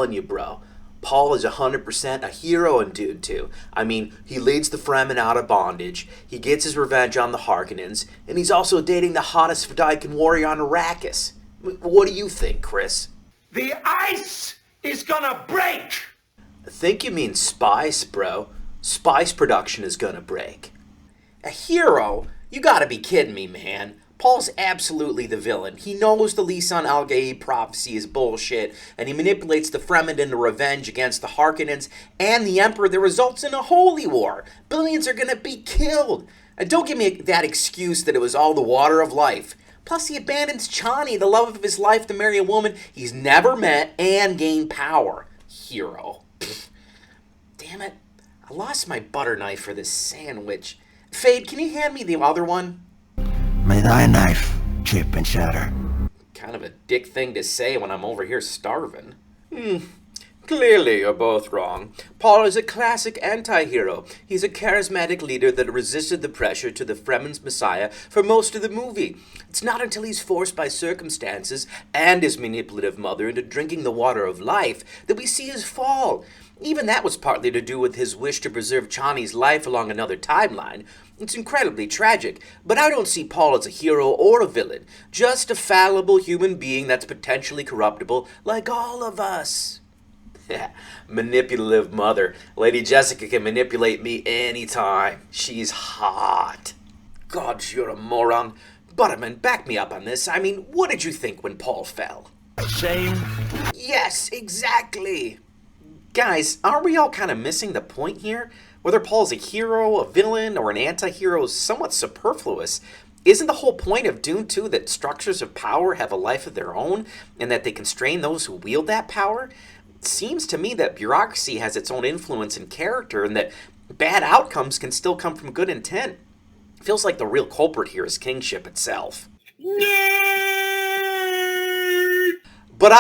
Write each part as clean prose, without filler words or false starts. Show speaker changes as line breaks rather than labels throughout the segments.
telling you, bro. Paul is 100% a hero in Dune 2. I mean, he leads the Fremen out of bondage, he gets his revenge on the Harkonnens, and he's also dating the hottest Fedaykin warrior on Arrakis. What do you think, Chris?
The ice is gonna break!
I think you mean spice, bro. Spice production is gonna break. A hero? You gotta be kidding me, man. Paul's absolutely the villain. He knows the Lisan al-Gaib prophecy is bullshit, and he manipulates the Fremen into revenge against the Harkonnens and the Emperor that results in a holy war. Billions are gonna be killed. And don't give me that excuse that it was all the water of life. Plus, he abandons Chani, the love of his life, to marry a woman he's never met and gain power. Hero. Pfft. Damn it. I lost my butter knife for this sandwich. Fade, can you hand me the other one?
May thy knife chip and shatter.
Kind of a dick thing to say when I'm over here starving. Clearly you're both wrong. Paul is a classic anti-hero. He's a charismatic leader that resisted the pressure to the Fremen's messiah for most of the movie. It's not until he's forced by circumstances and his manipulative mother into drinking the water of life that we see his fall. Even that was partly to do with his wish to preserve Chani's life along another timeline. It's incredibly tragic, but I don't see Paul as a hero or a villain, just a fallible human being that's potentially corruptible like all of us. Manipulative mother. Lady Jessica can manipulate me anytime. She's hot. God, you're a moron. Butterman, back me up on this. I mean, what did you think when Paul fell?
Shame.
Yes, exactly. Guys, aren't we all kind of missing the point here? Whether Paul's a hero, a villain, or an anti-hero is somewhat superfluous. Isn't the whole point of Dune 2 that structures of power have a life of their own, and that they constrain those who wield that power? It seems to me that bureaucracy has its own influence and character, and that bad outcomes can still come from good intent. It feels like the real culprit here is kingship itself. But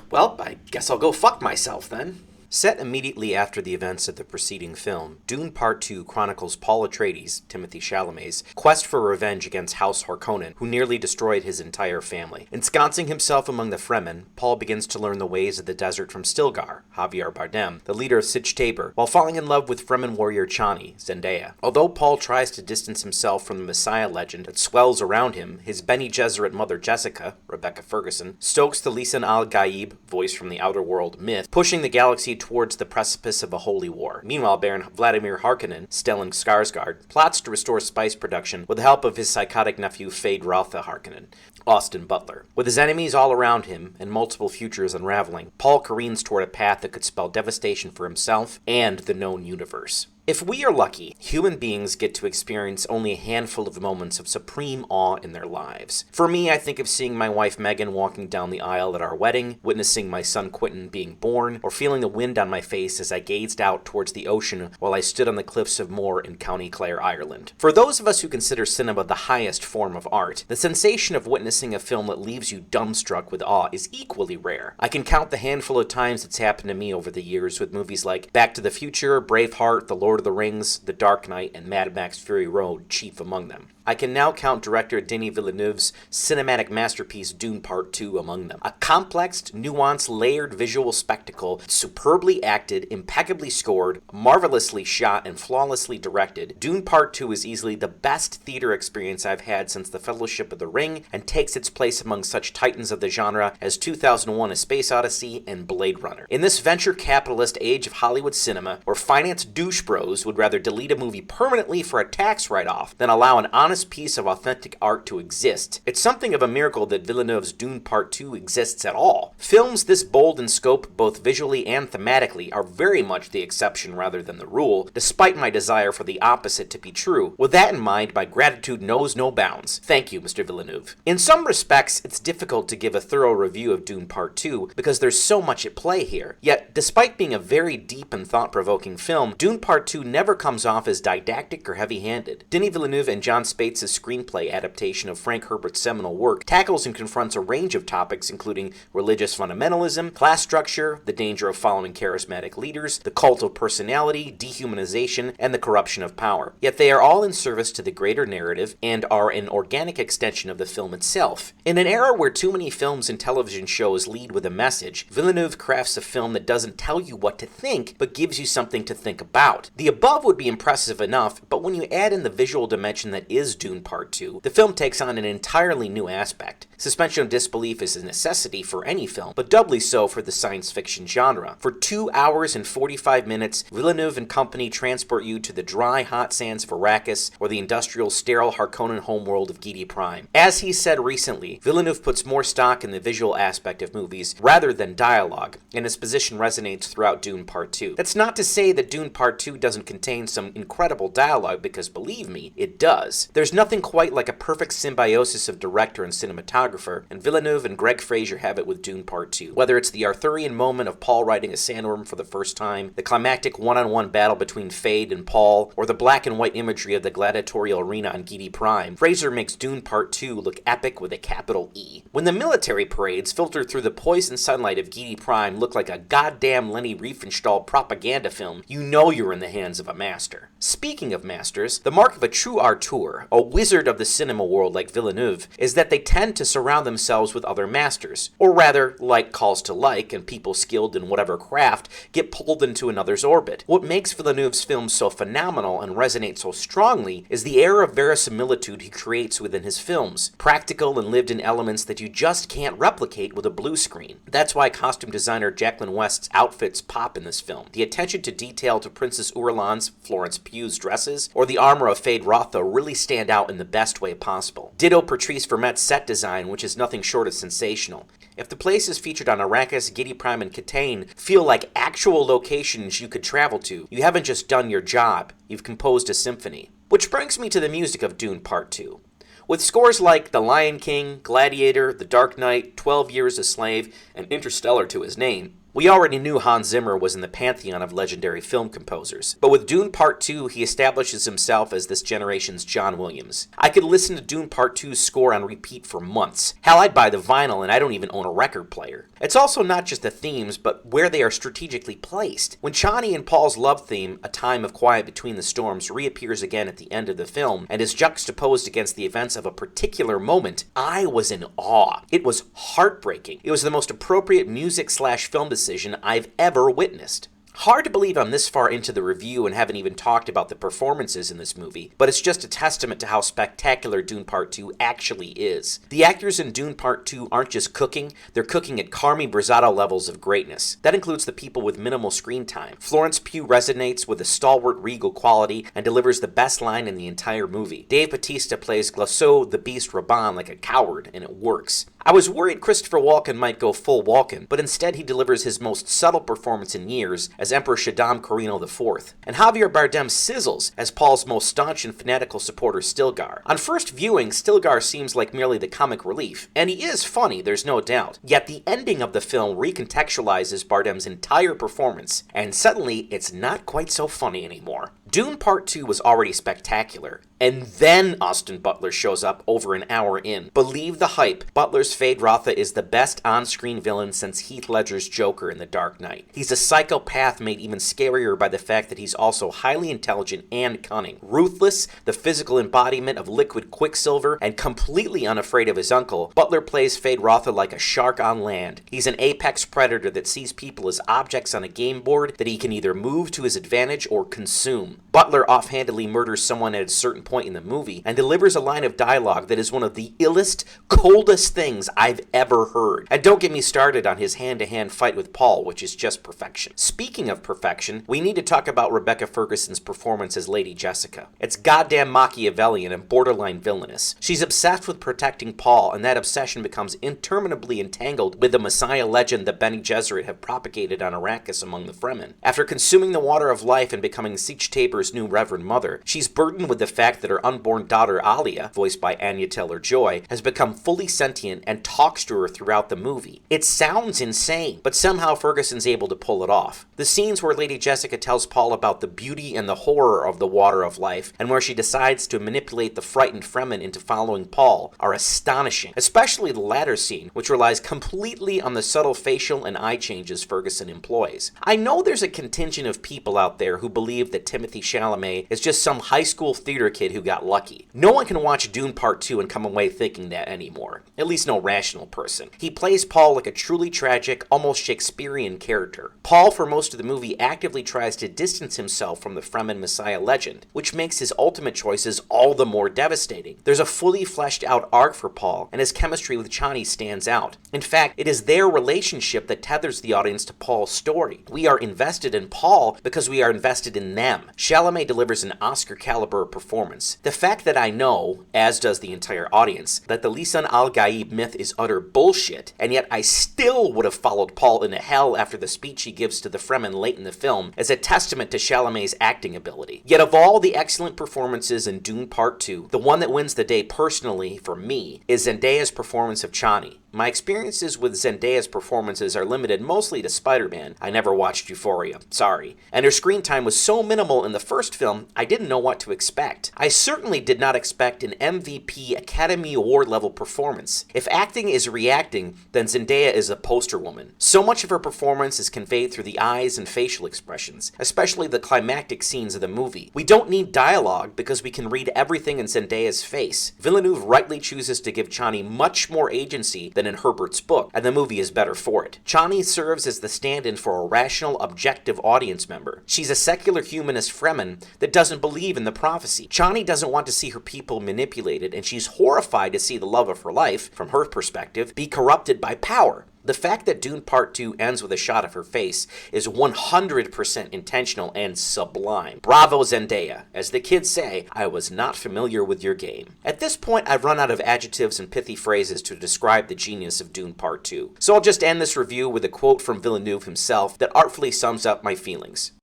well, I guess I'll go fuck myself then. Set immediately after the events of the preceding film, Dune Part Two chronicles Paul Atreides, Timothée Chalamet's, quest for revenge against House Harkonnen, who nearly destroyed his entire family. Ensconcing himself among the Fremen, Paul begins to learn the ways of the desert from Stilgar, Javier Bardem, the leader of Sich Tabor, while falling in love with Fremen warrior Chani, Zendaya. Although Paul tries to distance himself from the Messiah legend that swells around him, his Bene Gesserit mother Jessica, Rebecca Ferguson, stokes the Lisan al-Gaib, voice from the outer world myth, pushing the galaxy towards the precipice of a holy war. Meanwhile, Baron Vladimir Harkonnen, Stellan Skarsgård, plots to restore spice production with the help of his psychotic nephew Fade Rotha Harkonnen, Austin Butler. With his enemies all around him and multiple futures unraveling, Paul careens toward a path that could spell devastation for himself and the known universe. If we are lucky, human beings get to experience only a handful of moments of supreme awe in their lives. For me, I think of seeing my wife Megan walking down the aisle at our wedding, witnessing my son Quentin being born, or feeling the wind on my face as I gazed out towards the ocean while I stood on the cliffs of Moher in County Clare, Ireland. For those of us who consider cinema the highest form of art, the sensation of witnessing a film that leaves you dumbstruck with awe is equally rare. I can count the handful of times it's happened to me over the years with movies like Back to the Future, Braveheart, The Lord of the Rings, The Dark Knight, and Mad Max Fury Road chief among them. I can now count director Denis Villeneuve's cinematic masterpiece Dune Part Two among them. A complex, nuanced, layered visual spectacle, superbly acted, impeccably scored, marvelously shot, and flawlessly directed. Dune Part Two is easily the best theater experience I've had since The Fellowship of the Ring, and takes its place among such titans of the genre as 2001: A Space Odyssey and Blade Runner. In this venture capitalist age of Hollywood cinema, where finance douche bros would rather delete a movie permanently for a tax write-off than allow an honest piece of authentic art to exist, it's something of a miracle that Villeneuve's Dune Part 2 exists at all. Films this bold in scope, both visually and thematically, are very much the exception rather than the rule, despite my desire for the opposite to be true. With that in mind, my gratitude knows no bounds. Thank you, Mr. Villeneuve. In some respects, it's difficult to give a thorough review of Dune Part 2 because there's so much at play here. Yet, despite being a very deep and thought-provoking film, Dune Part 2 Two never comes off as didactic or heavy-handed. Denis Villeneuve and John Spates' screenplay adaptation of Frank Herbert's seminal work tackles and confronts a range of topics including religious fundamentalism, class structure, the danger of following charismatic leaders, the cult of personality, dehumanization, and the corruption of power. Yet they are all in service to the greater narrative and are an organic extension of the film itself. In an era where too many films and television shows lead with a message, Villeneuve crafts a film that doesn't tell you what to think, but gives you something to think about. The above would be impressive enough, but when you add in the visual dimension that is Dune Part 2, the film takes on an entirely new aspect. Suspension of disbelief is a necessity for any film, but doubly so for the science fiction genre. For 2 hours and 45 minutes, Villeneuve and company transport you to the dry, hot sands of Arrakis or the industrial, sterile Harkonnen homeworld of Giedi Prime. As he said recently, Villeneuve puts more stock in the visual aspect of movies rather than dialogue, and his position resonates throughout Dune Part 2. That's not to say that Dune Part 2 doesn't contain some incredible dialogue, because believe me, it does. There's nothing quite like a perfect symbiosis of director and cinematographer, and Villeneuve and Greg Fraser have it with Dune Part 2. Whether it's the Arthurian moment of Paul riding a sandworm for the first time, the climactic one-on-one battle between Fade and Paul, or the black and white imagery of the gladiatorial arena on Giedi Prime, Fraser makes Dune Part 2 look epic with a capital E. When the military parades filtered through the poison sunlight of Giedi Prime look like a goddamn Leni Riefenstahl propaganda film, you know you're in the hands of a master. Speaking of masters, the mark of a true auteur, a wizard of the cinema world like Villeneuve, is that they tend to surround themselves with other masters. Or rather, like calls to like, and people skilled in whatever craft get pulled into another's orbit. What makes Villeneuve's films so phenomenal and resonate so strongly is the air of verisimilitude he creates within his films, practical and lived-in elements that you just can't replicate with a blue screen. That's why costume designer Jacqueline West's outfits pop in this film. The attention to detail to Princess Ourlan's, Florence Pugh's dresses, or the armor of Fade Rotha really stand out in the best way possible. Ditto Patrice Vermette's set design, which is nothing short of sensational. If the places featured on Arrakis, Giedi Prime, and Catane feel like actual locations you could travel to, you haven't just done your job, you've composed a symphony. Which brings me to the music of Dune Part 2. With scores like The Lion King, Gladiator, The Dark Knight, 12 Years a Slave, and Interstellar to his name, we already knew Hans Zimmer was in the pantheon of legendary film composers, but with Dune Part 2, he establishes himself as this generation's John Williams. I could listen to Dune Part 2's score on repeat for months. Hell, I'd buy the vinyl, and I don't even own a record player. It's also not just the themes, but where they are strategically placed. When Chani and Paul's love theme, A Time of Quiet Between the Storms, reappears again at the end of the film, and is juxtaposed against the events of a particular moment, I was in awe. It was heartbreaking. It was the most appropriate music/film decision I've ever witnessed. Hard to believe I'm this far into the review and haven't even talked about the performances in this movie, but it's just a testament to how spectacular Dune Part 2 actually is. The actors in Dune Part 2 aren't just cooking, they're cooking at Carmi Brazato levels of greatness. That includes the people with minimal screen time. Florence Pugh resonates with a stalwart regal quality and delivers the best line in the entire movie. Dave Bautista plays Glasso the Beast Raban like a coward, and it works. I was worried Christopher Walken might go full Walken, but instead he delivers his most subtle performance in years as Emperor Shaddam Corrino IV. And Javier Bardem sizzles as Paul's most staunch and fanatical supporter Stilgar. On first viewing, Stilgar seems like merely the comic relief, and he is funny, there's no doubt. Yet the ending of the film recontextualizes Bardem's entire performance, and suddenly it's not quite so funny anymore. Dune Part 2 was already spectacular, and then Austin Butler shows up over an hour in. Believe the hype, Butler's Fade Rotha is the best on-screen villain since Heath Ledger's Joker in The Dark Knight. He's a psychopath made even scarier by the fact that he's also highly intelligent and cunning. Ruthless, the physical embodiment of liquid quicksilver, and completely unafraid of his uncle, Butler plays Fade Rotha like a shark on land. He's an apex predator that sees people as objects on a game board that he can either move to his advantage or consume. Butler offhandedly murders someone at a certain point in the movie and delivers a line of dialogue that is one of the illest, coldest things I've ever heard. And don't get me started on his hand-to-hand fight with Paul, which is just perfection. Speaking of perfection, we need to talk about Rebecca Ferguson's performance as Lady Jessica. It's goddamn Machiavellian and borderline villainous. She's obsessed with protecting Paul, and that obsession becomes interminably entangled with the Messiah legend that Bene Gesserit have propagated on Arrakis among the Fremen. After consuming the water of life and becoming Siege Tabor's new Reverend Mother, she's burdened with the fact that her unborn daughter Alia, voiced by Anya Taylor-Joy, has become fully sentient and talks to her throughout the movie. It sounds insane, but somehow Ferguson's able to pull it off. The scenes where Lady Jessica tells Paul about the beauty and the horror of the water of life, and where she decides to manipulate the frightened Fremen into following Paul, are astonishing, especially the latter scene, which relies completely on the subtle facial and eye changes Ferguson employs. I know there's a contingent of people out there who believe that Timothée Chalamet is just some high school theater kid who got lucky. No one can watch Dune Part 2 and come away thinking that anymore. At least no rational person. He plays Paul like a truly tragic, almost Shakespearean character. Paul, for most of the movie, actively tries to distance himself from the Fremen Messiah legend, which makes his ultimate choices all the more devastating. There's a fully fleshed out arc for Paul, and his chemistry with Chani stands out. In fact, it is their relationship that tethers the audience to Paul's story. We are invested in Paul because we are invested in them. Chalamet delivers an Oscar-caliber performance. The fact that I know, as does the entire audience, that the Lisan al-Gaib myth is utter bullshit, and yet I still would have followed Paul into hell after the speech he gives to the Fremen late in the film, is a testament to Chalamet's acting ability. Yet of all the excellent performances in Dune Part 2, the one that wins the day personally for me is Zendaya's performance of Chani. My experiences with Zendaya's performances are limited mostly to Spider-Man. I never watched Euphoria, sorry. And her screen time was so minimal in the first film, I didn't know what to expect. I certainly did not expect an MVP Academy Award level performance. If acting is reacting, then Zendaya is a poster woman. So much of her performance is conveyed through the eyes and facial expressions, especially the climactic scenes of the movie. We don't need dialogue because we can read everything in Zendaya's face. Villeneuve rightly chooses to give Chani much more agency than in Herbert's book, and the movie is better for it. Chani serves as the stand-in for a rational, objective audience member. She's a secular humanist Fremen that doesn't believe in the prophecy. Chani doesn't want to see her people manipulated, and she's horrified to see the love of her life, from her perspective, be corrupted by power. The fact that Dune Part 2 ends with a shot of her face is 100% intentional and sublime. Bravo, Zendaya. As the kids say, I was not familiar with your game. At this point, I've run out of adjectives and pithy phrases to describe the genius of Dune Part 2. So I'll just end this review with a quote from Villeneuve himself that artfully sums up my feelings.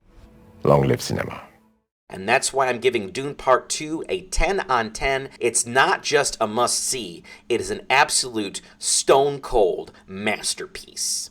Long live cinema.
And that's why I'm giving Dune Part 2 a 10 on 10. It's not just a must-see, it is an absolute stone-cold masterpiece.